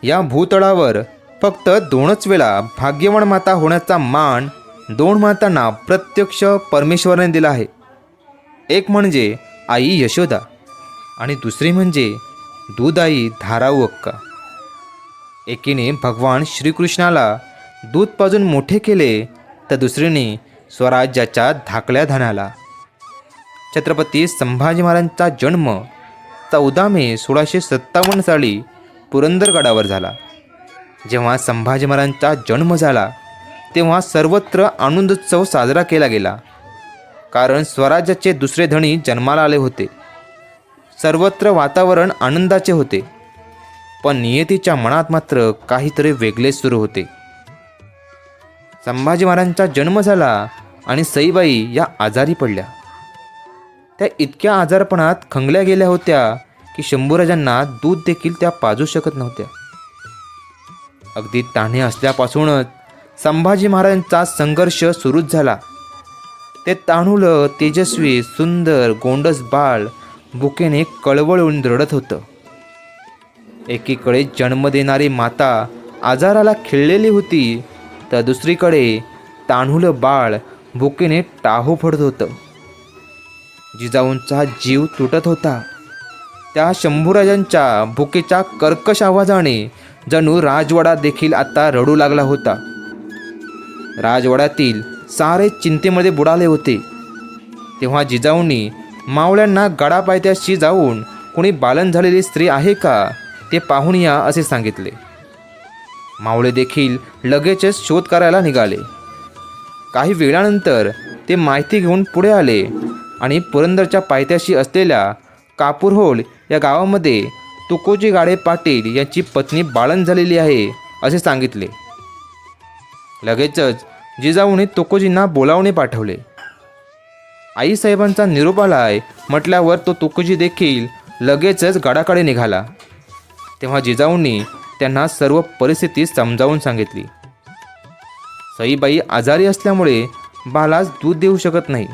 या भूतळावर फक्त 2च वेळा भाग्यवान माता होण्याचा मान 2 मातांना प्रत्यक्ष परमेश्वराने दिला आहे. एक म्हणजे आई यशोदा आणि दुसरी म्हणजे दूध आई धाराऊ अक्का. एकीने भगवान श्रीकृष्णाला दूध पाजून मोठे केले तर दुसरीने स्वराज्याच्या धाकल्या धनाला. छत्रपती संभाजी महाराजांचा जन्म 14 मे 1657 साली पुरंदरगडावर झाला. जेव्हा संभाजी महाराजांचा जन्म झाला तेव्हा सर्वत्र आनंदोत्सव साजरा केला गेला, कारण स्वराज्याचे दुसरे धणी जन्माला आले होते. सर्वत्र वातावरण आनंदाचे होते, पण नियतीच्या मनात मात्र काहीतरी वेगळेच सुरू होते. संभाजी महाराजांचा जन्म झाला आणि सईबाई या आजारी पडल्या. त्या इतक्या आजारपणात खंगल्या गेल्या होत्या की शंभूराजांना दूध देखील त्या पाजू शकत नव्हत्या. अगदी तान्हे असल्यापासूनच संभाजी महाराजांचा संघर्ष सुरूच झाला. ते तान्हुलं तेजस्वी सुंदर गोंडस बाळ भुकेने कळवळून रडत होतं. एकीकडे जन्म देणारी माता आजाराला खिळलेली होती, तर दुसरीकडे तान्हुलं बाळ भुकेने टाहो फोडत होतं. जिजाऊंचा जीव तुटत होता. त्या शंभूराजांच्या भुकेच्या कर्कश आवाजाने जणू राजवाडा देखील आता रडू लागला होता. राजवाड्यातील सारे चिंतेमध्ये बुडाले होते. तेव्हा जिजाऊंनी मावळ्यांना गडापायथ्याशी जाऊन कोणी बालन झालेली स्त्री आहे का ते पाहून या असे सांगितले. मावळे देखील लगेचच शोध करायला निघाले. काही वेळानंतर ते माहिती घेऊन पुढे आले आणि पुरंदरच्या पायथ्याशी असलेल्या कापूरहोळ या गावामध्ये तुकोजी गाडे पाटील यांची पत्नी बाळंत झालेली आहे असे सांगितले. लगेचच जिजाऊने तुकोजींना बोलावणे पाठवले. आईसाहेबांचा निरोप आलाय म्हटल्यावर तो तुकोजी देखील लगेचच गडाकडे निघाला. तेव्हा जिजाऊंनी त्यांना सर्व परिस्थिती समजावून सांगितली. सईबाई आजारी असल्यामुळे बाळास दूध देऊ शकत नाही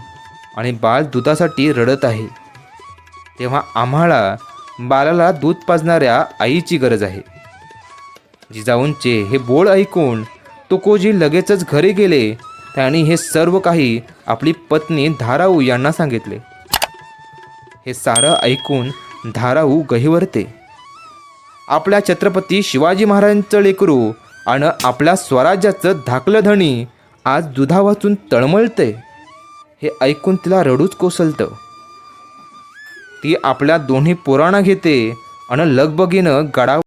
आणि बाळ दुधासाठी रडत आहे. तेव्हा आम्हाला बाळाला दूध पाजणाऱ्या आईची गरज आहे. जिजाऊंचे हे बोल ऐकून तुकोजी लगेचच घरी गेले. त्यांनी हे सर्व काही आपली पत्नी धाराऊ यांना सांगितले. हे सारं ऐकून धाराऊ गहिवरते. आपल्या छत्रपती शिवाजी महाराजांचं लेकरू आणि आपल्या स्वराज्याचं धाकलं धणी आज दुधा वाचून तळमळते हे ऐकून तिला रडूच कोसळतं. ती आपल्या दोन्ही पोरांना घेते आणि लगबगीनं गडावर